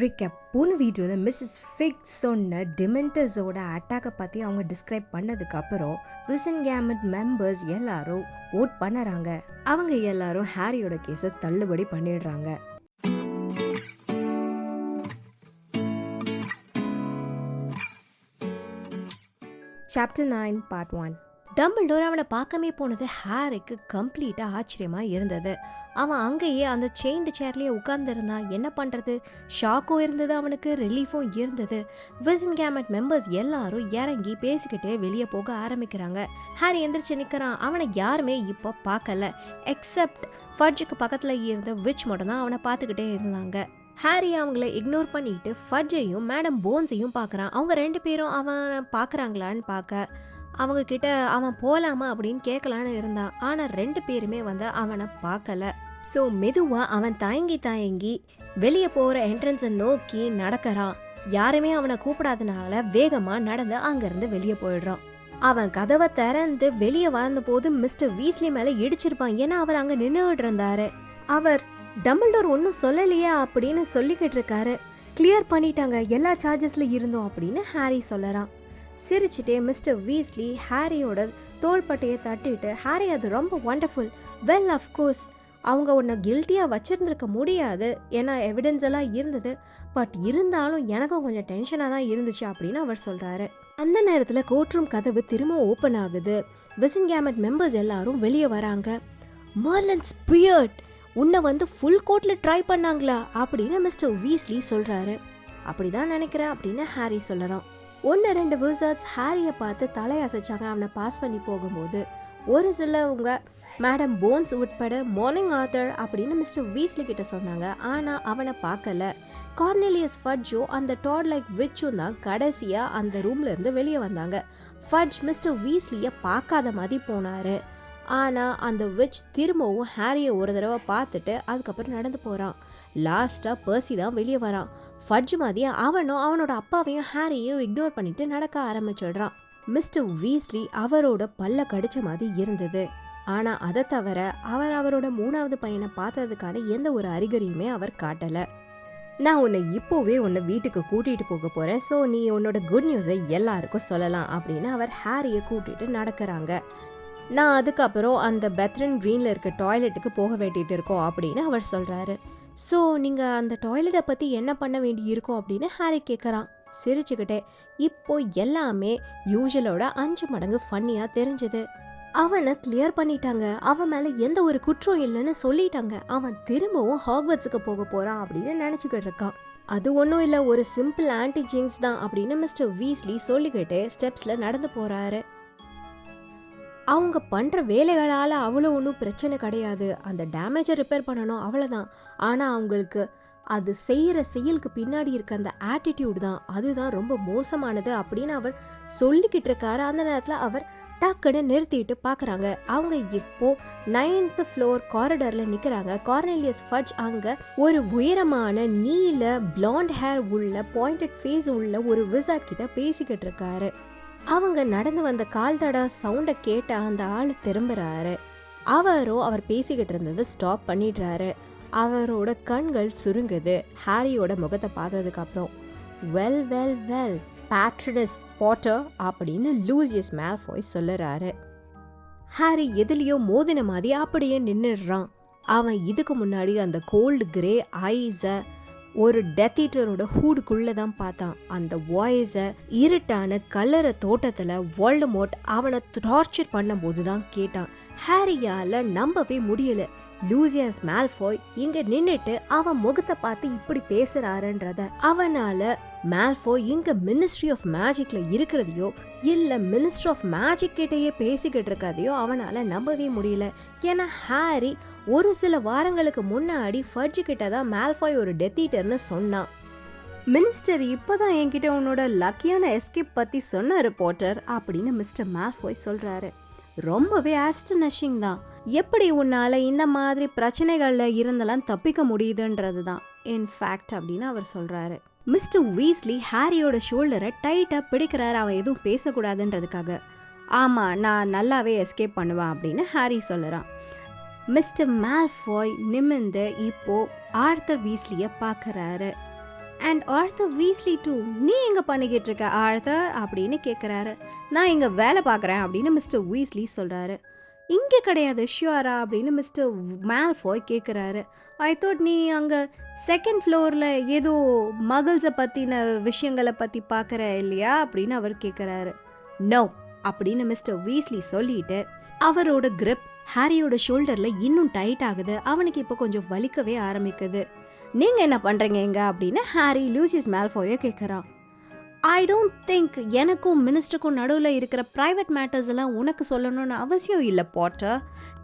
Recap போன வீடியோவில் Mrs ஃபிக் சொன்ன டிமெண்டர்ஸோட அட்டாக்கை பற்றி அவங்க டிஸ்கிரைப் பண்ணதுக்கப்புறம் விசன்கேமட் மெம்பர்ஸ் எல்லாரும் ஓட் பண்ணுறாங்க. அவங்க எல்லாரும் ஹாரியோட கேஸை தள்ளுபடி பண்ணிடுறாங்க. Chapter 9 part 1. டம்பிள்டோர் அவனை பார்க்கவே போனது ஹாரிக்கு கம்ப்ளீட்டாக ஆச்சரியமாக இருந்தது. அவன் அங்கேயே அந்த செயின்டு சேர்லேயே உட்கார்ந்துருந்தான். என்ன பண்ணுறது, ஷாக்கும் இருந்தது, அவனுக்கு ரிலீஃபும் இருந்தது. விசன்கேமட் மெம்பர்ஸ் எல்லாரும் இறங்கி பேசிக்கிட்டே வெளியே போக ஆரம்பிக்கிறாங்க. ஹாரி எந்திரிச்சு நிற்கிறான். அவனை யாருமே இப்போ பார்க்கல, எக்ஸப்ட் ஃபட்ஜுக்கு பக்கத்தில் இருந்த விச் மட்டும் தான் அவனை பார்த்துக்கிட்டே இருந்தாங்க. ஹாரி அவங்கள இக்னோர் பண்ணிட்டு ஃபட்ஜையும் மேடம் போன்ஸையும் பார்க்குறான். அவங்க ரெண்டு பேரும் அவனை பார்க்குறாங்களான்னு பார்க்க அவங்க கிட்ட அவன் போகலாமா அப்படின்னு கேட்கலான்னு இருந்தான். ஆனால் ரெண்டு பேருமே அவனை பார்க்கல. ஸோ மெதுவாக அவன் தயங்கி வெளியே போகிற என்ட்ரன்ஸை நோக்கி நடக்கிறான். யாருமே அவனை கூப்பிடாதனால வேகமாக நடந்து அங்கேருந்து வெளியே போயிடுறான். அவன் கதவை திறந்து வெளியே வந்தபோது மிஸ்டர் வீஸ்லி மேலே இடிச்சிருப்பான். ஏன்னா அவர் அங்கே நின்றுட்டு இருந்தாரு. அவர் டம்பிள்டோர் ஒன்றும் சொல்லலையே அப்படின்னு சொல்லிக்கிட்டு இருக்காரு. கிளியர் பண்ணிட்டாங்க எல்லா சார்ஜஸ்ல இருந்தோம் அப்படின்னு ஹாரி சொல்லறான். சிரிச்சுட்டே மிஸ்டர் வீஸ்லி ஹாரியோட தோள்பட்டையை தட்டிட்டு, ஹாரி அது ரொம்ப வண்டர்ஃபுல், வெல் அஃப்கோர்ஸ் அவங்க உன்னை கில்ட்டியாக வச்சுருந்துருக்க முடியாது, ஏன்னா எவிடன்ஸ் எல்லாம் இருந்தது, பட் இருந்தாலும் எனக்கும் கொஞ்சம் டென்ஷனாக தான் இருந்துச்சு அப்படின்னு அவர் சொல்கிறாரு. அந்த நேரத்தில் கோர்ட் ரூம் கதவு திரும்ப ஓப்பன் ஆகுது. விசன்கேமட் மெம்பர்ஸ் எல்லாரும் வெளியே வராங்க. மர்லின்ஸ் பியர்ட் உன்னை ஃபுல் கோட்டில் ட்ரை பண்ணாங்களா அப்படின்னு மிஸ்டர் வீஸ்லி சொல்கிறாரு. அப்படி தான் நினைக்கிறேன் அப்படின்னு ஹாரி சொல்லறான். 1-2 விசார்ட்ஸ் ஹாரியை பார்த்து தலையசைச்சாங்க. அவனை பாஸ் பண்ணி போகும்போது ஒரு சிலவங்க மேடம் போன்ஸ் உட்பட மார்னிங் ஆத்தர் அப்படின்னு மிஸ்டர் வீஸ்லி கிட்ட சொன்னாங்க. ஆனால் அவனை பார்க்கல. கார்னெலியஸ் ஃபட்ஜோ அந்த டாட் லைக் விச்சும் தான் கடைசியாக அந்த ரூம்லேருந்து வெளியே வந்தாங்க. ஃபட்ஜ் மிஸ்டர் வீஸ்லியை பார்க்காத மாதிரி போனார். ஆனால் அந்த விச் திரும்பவும் ஹாரியை ஒரு தடவை பார்த்துட்டு அதுக்கப்புறம் நடந்து போகிறான். லாஸ்ட்டாக பர்சி தான் வெளியே வரான். ஃபட்ஜ் மாதிரியே அவனும் அவனோட அப்பாவையும் ஹாரியையும் இக்னோர் பண்ணிட்டு நடக்க ஆரம்பிச்சிடுறான். மிஸ்டர் வீஸ்லி அவரோட பல்ல கடிச்ச மாதிரி இருந்தது. ஆனால் அதை தவிர அவரோட 3வது பையனை பார்த்ததுக்கான எந்த ஒரு அறிகுறியுமே அவர் காட்டலை. நான் உன்னை இப்போவே உன்னை வீட்டுக்கு கூட்டிகிட்டு போக போகிறேன், ஸோ நீ உன்னோட குட் நியூஸை எல்லாருக்கும் சொல்லலாம் அப்படின்னு அவர் ஹாரியை கூட்டிகிட்டு நடக்கிறாங்க. நான் அதுக்கப்புறம் அந்த பெத்ரன் க்ரீனில் இருக்க டாய்லெட்டுக்கு போக வேண்டியது இருக்கும் அப்படின்னு அவர் சொல்கிறாரு. ஸோ நீங்கள் அந்த டாய்லெட்டை பற்றி என்ன பண்ண வேண்டி இருக்கும் அப்படின்னு ஹாரி கேட்குறான் சிரிச்சுக்கிட்டே. இப்போ எல்லாமே யூஷுவலோட 5 மடங்கு ஃபன்னியாக தெரிஞ்சுது. அவனை கிளியர் பண்ணிட்டாங்க. அவன் மேலே எந்த ஒரு குற்றம் இல்லைன்னு சொல்லிட்டாங்க. அவன் திரும்பவும் ஹாக்வர்ட்ஸுக்கு போக போகிறான் அப்படின்னு நினச்சிக்கிட்டு இருக்கான். அது ஒன்றும் இல்லை, ஒரு சிம்பிள் ஆன்டி ஜிங்ஸ் தான் அப்படின்னு மிஸ்டர் வீஸ்லி சொல்லிக்கிட்டே ஸ்டெப்ஸில் நடந்து போகிறாரு. அவங்க பண்ணுற வேலைகளால் அவ்வளோ ஒன்றும் பிரச்சனை கிடையாது, அந்த டேமேஜை ரிப்பேர் பண்ணணும் அவ்வளோதான். ஆனால் அவங்களுக்கு அது செய்கிற செயலுக்கு பின்னாடி இருக்க அந்த ஆட்டிடியூட் தான், அதுதான் ரொம்ப மோசமானது அப்படின்னு அவர் சொல்லிக்கிட்டு இருக்காரு. அந்த நேரத்தில் அவர் டக்குன்னு நிறுத்திட்டு பார்க்குறாங்க. அவங்க இப்போ 9th ஃப்ளோர் காரிடரில் நிற்கிறாங்க. கார்னெலியஸ் ஃபட்ஜ் அங்கே ஒரு உயரமான நீல பிளாண்ட் ஹேர் உள்ள பாயிண்டட் ஃபேஸ் உள்ள ஒரு விசார்ட் கிட்ட பேசிக்கிட்டு இருக்காரு. அவங்க நடந்து வந்த கால் தட சவுண்டை கேட்ட அந்த ஆள் திரும்புறாரு. அவர் பேசிக்கிட்டு இருந்தது ஸ்டாப் பண்ணிடுறாரு. அவரோட கண்கள் சுருங்குது ஹாரியோட முகத்தை பார்த்ததுக்கு அப்புறம். வெல் வெல் வெல் பேட்ரினஸ் பாட்டர் அப்படின்னு லூசியஸ் மால்ஃபாய் சொல்லுறாரு. ஹாரி எதுலேயோ மோதின மாதிரி அப்படியே நின்றுடுறான். அவன் இதுக்கு முன்னாடி அந்த கோல்டு கிரே ஐஸை ஒரு டெத் ஈட்டரோட ஹூடுக்குள்ளே தான் பார்த்தான். அந்த வாய்ஸை இருட்டான கல்லற தோட்டத்தில் வால்டமோர்ட் அவனை டார்ச்சர் பண்ணும்போது தான் கேட்டான். ஹாரியால் நம்பவே முடியல. லூசியஸ் மால்ஃபாய் இங்க நின்னுட்டு அவன் முகத்தை பார்த்து இப்படி பேசுறாருன்றத, அவனால மால்ஃபாய் இங்க மினிஸ்ட்ரி ஆஃப் மேஜிக்ல இருக்கிறதையோ இல்ல மினிஸ்ட்ரி ஆஃப் மேஜிக் கிட்டயே பேசிக்கிட்டு இருக்காதையோ அவனால நம்பவே முடியல. ஏன்னா ஹாரி ஒரு சில வாரங்களுக்கு முன்னாடி ஃபட்ஜ் கிட்ட தான் மால்ஃபாய் ஒரு டெத் ஈட்டர்னு சொன்னான். மினிஸ்டர் இப்பதான் என்கிட்ட உன்னோட லக்கியான எஸ்கேப் பத்தி சொன்ன ரிப்போர்ட்டர் அப்படின்னு மிஸ்டர் மால்ஃபாய் சொல்றாரு. ரொம்பவே ஆஸ்டனிஷிங் தான், எப்படி உன்னால இந்த மாதிரி பிரச்சனைகள்ல இருந்தெல்லாம் தப்பிக்க முடியுதுன்றது தான் இன்ஃபேக்ட் அப்படின்னு அவர் சொல்றாரு. மிஸ்டர் வீஸ்லி ஹாரியோட ஷோல்டரை டைட்டா பிடிக்கிறாரு, அவன் எதுவும் பேசக்கூடாதுன்றதுக்காக. ஆமா, நான் நல்லாவே எஸ்கேப் பண்ணுவேன் அப்படின்னு ஹாரி சொல்லுறான். மிஸ்டர் மால்ஃபாய் நிமிர்ந்து இப்போ ஆர்தர் வீஸ்லியை பார்க்கறாரு. அண்ட் ஆர்த்தர் வீஸ்லி டூ, நீ எங்க பண்ணிக்கிட்டு இருக்க ஆர்த்தர் அப்படின்னு கேட்குறாரு. நான் இங்கே வேலை பார்க்குறேன் அப்படின்னு மிஸ்டர் வீஸ்லி சொல்கிறாரு. இங்கே கிடையாது ஷியோரா அப்படின்னு மிஸ்டர் மேல்ஃபாய் கேட்குறாரு. ஐ தாட் நீ அங்கே செகண்ட் ஃப்ளோரில் ஏதோ மகள்ஸை பற்றின விஷயங்களை பற்றி பார்க்குற இல்லையா அப்படின்னு அவர் கேட்குறாரு. நோ அப்படின்னு மிஸ்டர் வீஸ்லி சொல்லிட்டு அவரோட கிரிப் ஹாரியோட ஷோல்டரில் இன்னும் டைட் ஆகுது. அவனுக்கு இப்போ கொஞ்சம் வலிக்கவே ஆரம்பிக்குது. நீங்கள் என்ன பண்ணுறீங்க இங்க அப்படின்னு ஹாரி லூசியஸ் மேல்ஃபாயை கேட்குறான். ஐ டோன்ட் திங்க் எனக்கும் மினிஸ்டருக்கும் நடுவில் இருக்கிற ப்ரைவேட் மேட்டர்ஸ் எல்லாம் உனக்கு சொல்லணும்னு அவசியம் இல்லை பாட்டர்.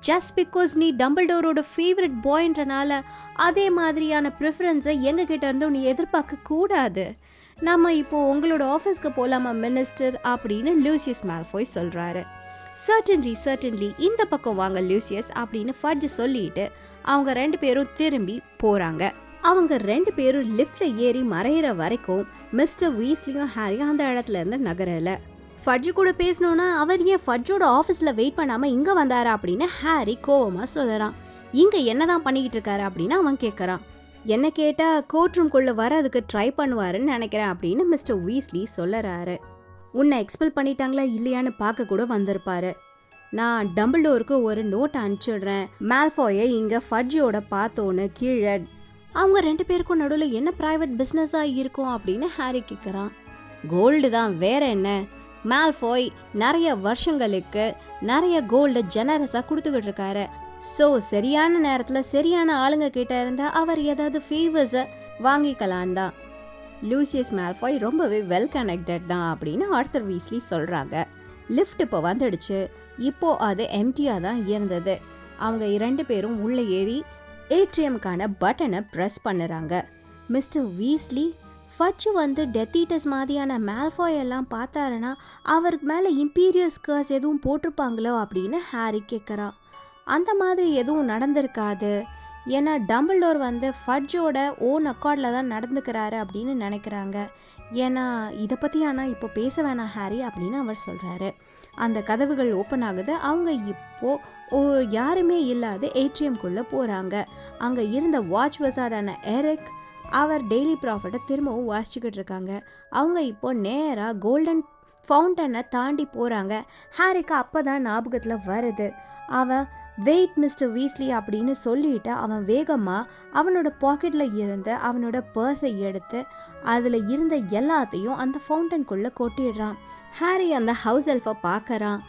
ஜஸ்ட் பிகாஸ் நீ டம்பிள்டோரோட ஃபேவரட் பாய்ன்றனால அதே மாதிரியான ப்ரிஃபரன்ஸை எங்ககிட்ட இருந்தும் நீ எதிர்பார்க்க கூடாது. நம்ம இப்போது உங்களோட ஆஃபீஸ்க்கு போகலாமா மினிஸ்டர் அப்படின்னு லூசியஸ் மேல்ஃபாய் சொல்கிறாரு. சர்டன்லி இந்த பக்கம் வாங்க லூசியஸ் அப்படின்னு ஃபட்ஜ் சொல்லிட்டு அவங்க 2 பேரும் திரும்பி போகிறாங்க. அவங்க 2 பேரும் லிஃப்ட்ல ஏறி மறையிற வரைக்கும் மிஸ்டர் வீஸ்லியும் ஹாரியும் அந்த இடத்துல இருந்து நகரல. ஃபட்ஜு கூட பேசணும்னா அவர் ஏன் ஃபட்ஜோட ஆஃபீஸில் வெயிட் பண்ணாமல் இங்கே வந்தாரா அப்படின்னு ஹாரி கோவமாக சொல்கிறான். இங்கே என்னதான் பண்ணிக்கிட்டு இருக்காரு அப்படின்னு அவன் கேட்குறான். என்ன கேட்டால் கோர்ட் ரூம்குள்ளே வரதுக்கு ட்ரை பண்ணுவாருன்னு நினைக்கிறேன் அப்படின்னு மிஸ்டர் வீஸ்லி சொல்லறாரு. உன்னை எக்ஸ்பெல் பண்ணிட்டாங்களா இல்லையான்னு பார்க்க கூட வந்திருப்பாரு. நான் டம்பிள்டோருக்கு ஒரு நோட் அனுப்பிச்சிடுறேன். மேல்ஃபாயை இங்கே ஃபட்ஜோட பார்த்தோன்னு கீழே அவங்க 2 பேருக்கும் நடுவில் என்ன ப்ரைவேட் பிஸ்னஸாக இருக்கும் அப்படின்னு ஹாரி கேட்குறான். கோல்டு தான், வேற என்ன. மேல்ஃபாய் நிறைய வருஷங்களுக்கு நிறைய கோல்டு ஜெனரஸாக கொடுத்துக்கிட்டு இருக்காரு. ஸோ சரியான நேரத்தில் சரியான ஆளுங்க கிட்ட இருந்தால் அவர் ஏதாவது ஃபேவர்ஸை வாங்கிக்கலாம் தான். லூசியஸ் மேல்ஃபாய் ரொம்பவே வெல் கனெக்டட் தான் அப்படின்னு ஆர்த்தர் வீஸ்லி சொல்கிறாங்க. லிஃப்ட் இப்போ வந்துடுச்சு. இப்போது அது எம்டியாக தான் இருந்தது. அவங்க 2 பேரும் உள்ளே ஏறி ஏடிஎம்கான பட்டனை ப்ரெஸ் பண்ணுறாங்க. மிஸ்டர் வீஸ்லி ஃபட்ஜ் வந்து டெத் ஈட்டர்ஸ் மாதிரியான மேல்ஃபாய் எல்லாம் பார்த்தாருன்னா அவருக்கு மேலே இம்பீரியஸ் கர்ஸ் எதுவும் போட்டிருப்பாங்களோ அப்படின்னு ஹாரி கேட்குறான். அந்த மாதிரி எதுவும் நடந்திருக்காது. ஏன்னா டம்பிள்டோர் வந்து ஃபட்ஜோட ஓன் அக்கார்டில் தான் நடந்துக்கிறாரு அப்படின்னு நினைக்கிறாங்க. ஏன்னா இதை பற்றி ஆனால் இப்போ பேச வேணாம் ஹாரி அப்படின்னு அவர் சொல்கிறாரு. அந்த கதவுகள் ஓப்பன் ஆகுது. அவங்க இப்போது யாருமே இல்லாத ஏடிஎம்குள்ளே போகிறாங்க. அங்கே இருந்த வாட்ச் வசார்டான எரிக் அவர் டெய்லி ப்ராஃபிட்டை திரும்பவும் வாசிச்சுக்கிட்டு இருக்காங்க. அவங்க இப்போ நேராக கோல்டன் ஃபவுண்டனை தாண்டி போகிறாங்க. ஹாரிக்கு அப்போ தான் ஞாபகத்தில் வருது. அவன் வெயிட் மிஸ்டர் வீஸ்லி அப்படின்னு சொல்லிட்டு அவன் வேகமாக அவனோட பாக்கெட்டில் இருந்து அவனோட பர்ஸை எடுத்து அதில் இருந்த எல்லாத்தையும் அந்த ஃபவுண்டனுக்குள்ளே கொட்டிடுறான். ஹாரி அந்த ஹவுஸ் எல்ஃபை பார்க்குறான்.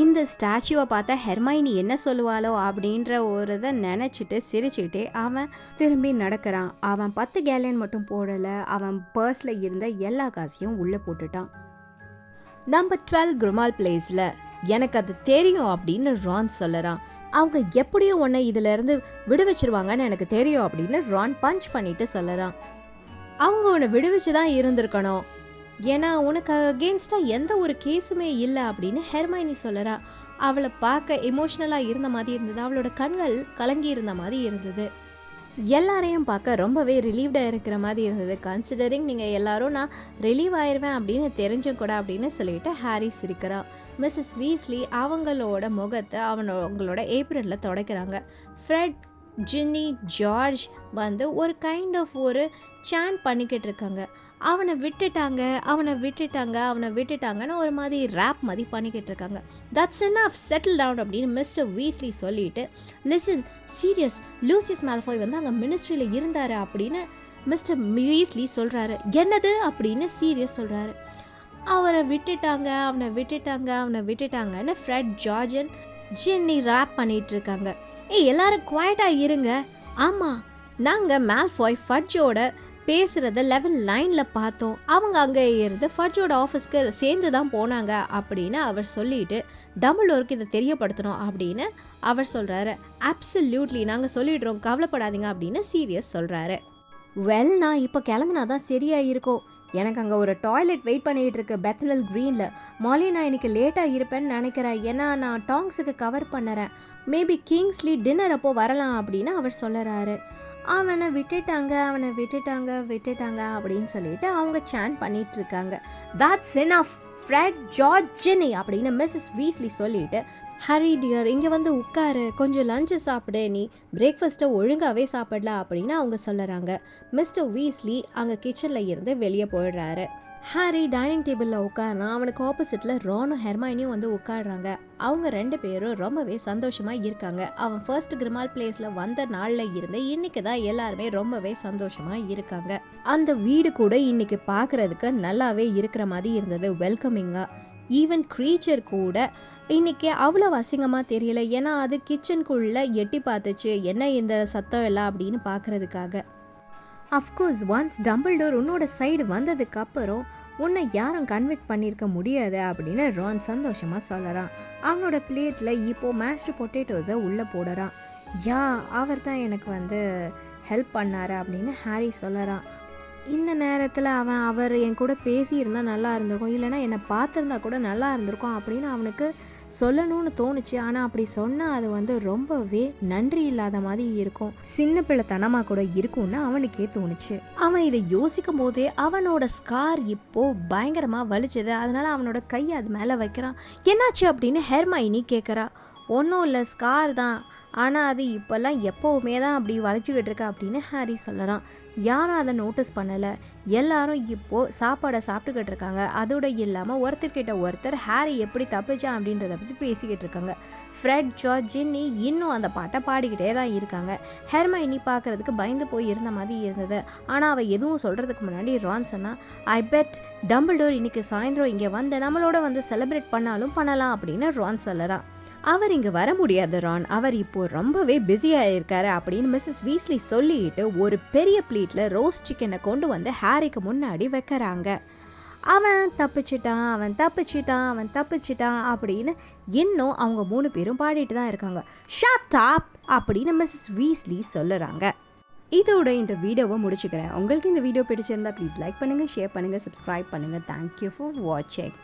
இந்த ஸ்டாச்சுவை பார்த்தா ஹெர்மைனி என்ன சொல்லுவாளோ அப்படின்ற ஒரு இதை நினச்சிட்டு சிரிச்சுட்டே அவன் திரும்பி நடக்கிறான். அவன் 10 கேலன் மட்டும் போடலை, அவன் பர்ஸில் இருந்த எல்லா காசையும் உள்ளே போட்டுட்டான். நம்பர் 12 குருமால் பிளேஸில் எனக்கு அது தெரியும் அப்படின்னு ரான் சொல்லறான். அவங்க எப்படியும் உன்னை இதிலேருந்து விடுவிச்சிருவாங்கன்னு எனக்கு தெரியும் அப்படின்னு ரான் பஞ்ச் பண்ணிட்டு சொல்லறான். அவங்க உன்னை விடுவிச்சு தான் இருந்திருக்கணும், ஏன்னா உனக்கு அகெயின்ஸ்டாக எந்த ஒரு கேஸுமே இல்லை அப்படின்னு ஹெர்மைனி சொல்லறா. அவளை பார்க்க எமோஷ்னலாக இருந்த மாதிரி இருந்தது. அவளோட கண்கள் கலங்கி இருந்த மாதிரி இருந்தது. எல்லாரையும் பார்க்க ரொம்பவே ரிலீவ்டாக இருக்கிற மாதிரி இருந்தது. கன்சிடரிங் நீங்கள் எல்லாரும் நான் ரிலீவ் ஆயிடுவேன் அப்படின்னு தெரிஞ்சும் கூட அப்படின்னு சொல்லிட்டு ஹாரி சிரிக்கிறா. மிஸ்ஸஸ் வீஸ்லி அவங்களோட முகத்தை அவங்களோட ஏப்ரனில் துடைக்கிறாங்க. ஃப்ரெட், ஜின்னி, ஜார்ஜ் வந்து ஒரு கைண்ட் ஆஃப் ஒரு சாண்ட் பண்ணிக்கிட்டு இருக்காங்க. அவனை விட்டுட்டாங்கன்னு ஒரு மாதிரி ரேப் மாதிரி பண்ணிக்கிட்டு இருக்காங்க. தட்ஸ் எனஃப், செட்டில் டவுன் அப்படின்னு மிஸ்டர் வீஸ்லி சொல்லிட்டு, லிசன் சீரியஸ், லூசியஸ் மேல்ஃபாய் வந்து அங்கே மினிஸ்ட்ரியில் இருந்தார் அப்படின்னு மிஸ்டர் வீஸ்லி சொல்கிறாரு. என்னது அப்படின்னு சீரியஸ் சொல்கிறாரு. அவனை விட்டுட்டாங்கன்னு ஃப்ரெட், ஜார்ஜ் அண்ட் ஜின்னி ரேப் பண்ணிட்டு இருக்காங்க. எல்லாரும் குவாய்ட்டாக இருங்க. ஆமாம், நாங்கள் மேல்ஃபாய் ஃபட்ஜோட பேசுகிறத 11-9 பார்த்தோம். அவங்க அங்கே இருந்து ஃபட்ஜோட ஆஃபீஸ்க்கு சேர்ந்து தான் போனாங்க அப்படின்னு அவர் சொல்லிட்டு டம்பிள்டோருக்கு இதை தெரியப்படுத்தணும் அப்படின்னு அவர் சொல்கிறாரு. அப்சல்யூட்லி, நாங்கள் சொல்லிடுறோம், கவலைப்படாதீங்க அப்படின்னு சீரியஸ் சொல்கிறாரு. வெல், நான் இப்போ கிளம்புனா தான் சரியாக இருக்கும். எனக்கு அங்கே ஒரு டாய்லெட் வெயிட் பண்ணிகிட்டு இருக்கு பெத்னல் க்ரீனில். மாலி, நான் இன்னைக்கு லேட்டாக இருப்பேன்னு நினைக்கிறேன், ஏன்னா நான் டாங்ஸுக்கு கவர் பண்ணுறேன். மேபி கிங்ஸ்லி டின்னர் அப்போ வரலாம் அப்படின்னு அவர் சொல்லுறாரு. அவனை விட்டுட்டாங்க அப்படின்னு சொல்லிட்டு அவங்க சேன் பண்ணிட்டு இருக்காங்க. That's enough Fred George Jenny அப்படின்னு மிஸ்ஸஸ் வீஸ்லி சொல்லிட்டு, ஹரி டியர் இங்கே வந்து உட்காரு, கொஞ்சம் லஞ்சு சாப்பிடு, நீ பிரேக்ஃபாஸ்ட்டை ஒழுங்காகவே சாப்பிடல அப்படின்னு அவங்க சொல்லுறாங்க. மிஸ்டர் வீஸ்லி அங்கே கிச்சனில் இருந்து வெளியே போயிடுறாரு. ஹாரி டைனிங் டேபிளில் உட்காரான். அவனுக்கு ஆப்போசிட்டில் ரானும் ஹெர்மைனியும் வந்து உட்காடுறாங்க. அவங்க 2 பேரும் ரொம்பவே சந்தோஷமாக இருக்காங்க. அவன் ஃபர்ஸ்ட் கிரிமால் பிளேஸில் வந்த நாளில் இருந்து இன்னைக்கு தான் எல்லாருமே ரொம்பவே சந்தோஷமாக இருக்காங்க. அந்த வீடு கூட இன்னைக்கு பார்க்குறதுக்கு நல்லாவே இருக்கிற மாதிரி இருந்தது, வெல்கமிங்காக. ஈவன் க்ரீச்சர் கூட இன்னைக்கு அவ்வளோ அசிங்கமாக தெரியல. ஏன்னா அது கிச்சனுக்குள்ளே எட்டி பார்த்துச்சு, என்ன இந்த சத்தம் எல்லாம் அப்படின்னு பார்க்குறதுக்காக. அஃப்கோர்ஸ் ஒன்ஸ் டம்பிள்டோர் உன்னோட சைடு வந்ததுக்கப்புறம் உன்னை யாரும் கன்விக்ட் பண்ணியிருக்க முடியாது அப்படின்னு ரான் சந்தோஷமாக சொல்லறான். அவனோட பிளேட்டில் இப்போது மேஷ்டு பொட்டேட்டோஸை உள்ளே போடுறான். அவர் தான் எனக்கு வந்து ஹெல்ப் பண்ணார் அப்படின்னு ஹாரி சொல்லறான். இந்த நேரத்தில் அவர் என் கூட பேசியிருந்தால் நல்லா இருந்திருக்கும், இல்லைனா என்னை பார்த்துருந்தா கூட நல்லா இருந்திருக்கும் அப்படின்னு அவனுக்கு சொல்லணும்னு தோணுச்சு. ஆனால் அப்படி சொன்னால் அது வந்து ரொம்பவே நன்றி இல்லாத மாதிரி இருக்கும், சின்ன பிள்ளைத்தனமாக கூட இருக்கும்னு அவனுக்கே தோணுச்சு. அவன் இதை யோசிக்கும் போதே அவனோட ஸ்கார் இப்போது பயங்கரமாக வலிச்சது. அதனால் அவனோட கையை அது மேலே வைக்கிறான். என்னாச்சு அப்படின்னு ஹெர்மைனி கேட்குறா. ஒன்றும் இல்லை, ஸ்கார் தான், ஆனால் அது இப்போல்லாம் எப்போவுமே தான் அப்படி வளைச்சிக்கிட்டு இருக்கா அப்படின்னு ஹாரி சொல்லறான். யாரும் அதை நோட்டீஸ் பண்ணலை. எல்லாரும் இப்போது சாப்பாடை சாப்பிட்டுக்கிட்டு இருக்காங்க. அதோட இல்லாமல் ஒருத்தர்கிட்ட ஒருத்தர் ஹாரி எப்படி தப்பிச்சான் அப்படின்றத பற்றி பேசிக்கிட்டு இருக்காங்க. ஃப்ரெட் ஜார்ஜ் ஜின்னி இன்னும் அந்த பாட்டை பாடிக்கிட்டே தான் இருக்காங்க. ஹெர்மைனி பார்க்குறதுக்கு பயந்து போய் இருந்த மாதிரி இருந்தது. ஆனால் அவள் எதுவும் சொல்கிறதுக்கு முன்னாடி ரான் சொன்னா, ஐ பெட் டம்பிள்டோர் இன்னைக்கு சாயந்தரம் இங்கே வந்து நம்மளோட வந்து செலிப்ரேட் பண்ணலாம் அப்படின்னு ரான் சொல்லறான். அவர் இங்கே வர முடியாது ரான், அவர் இப்போது ரொம்பவே பிஸியாக இருக்காரு அப்படின்னு மிஸ்ஸஸ் வீஸ்லி சொல்லிட்டு ஒரு பெரிய பிளேட்டில் ரோஸ்ட் சிக்கனை கொண்டு வந்து ஹாரிக்கு முன்னாடி வைக்கிறாங்க. அவன் தப்பிச்சிட்டான் அப்படின்னு இன்னும் அவங்க 3 பேரும் பாடிட்டு தான் இருக்காங்க. ஷட் அப் அப்படின்னு மிஸ்ஸஸ் வீஸ்லி சொல்லுறாங்க. இதோட இந்த வீடியோவை முடிச்சுக்கிறேன். உங்களுக்கு இந்த வீடியோ பிடிச்சிருந்தா ப்ளீஸ் லைக் பண்ணுங்கள், ஷேர் பண்ணுங்கள், சப்ஸ்கிரைப் பண்ணுங்கள். தேங்க்யூ ஃபார் வாட்சிங்.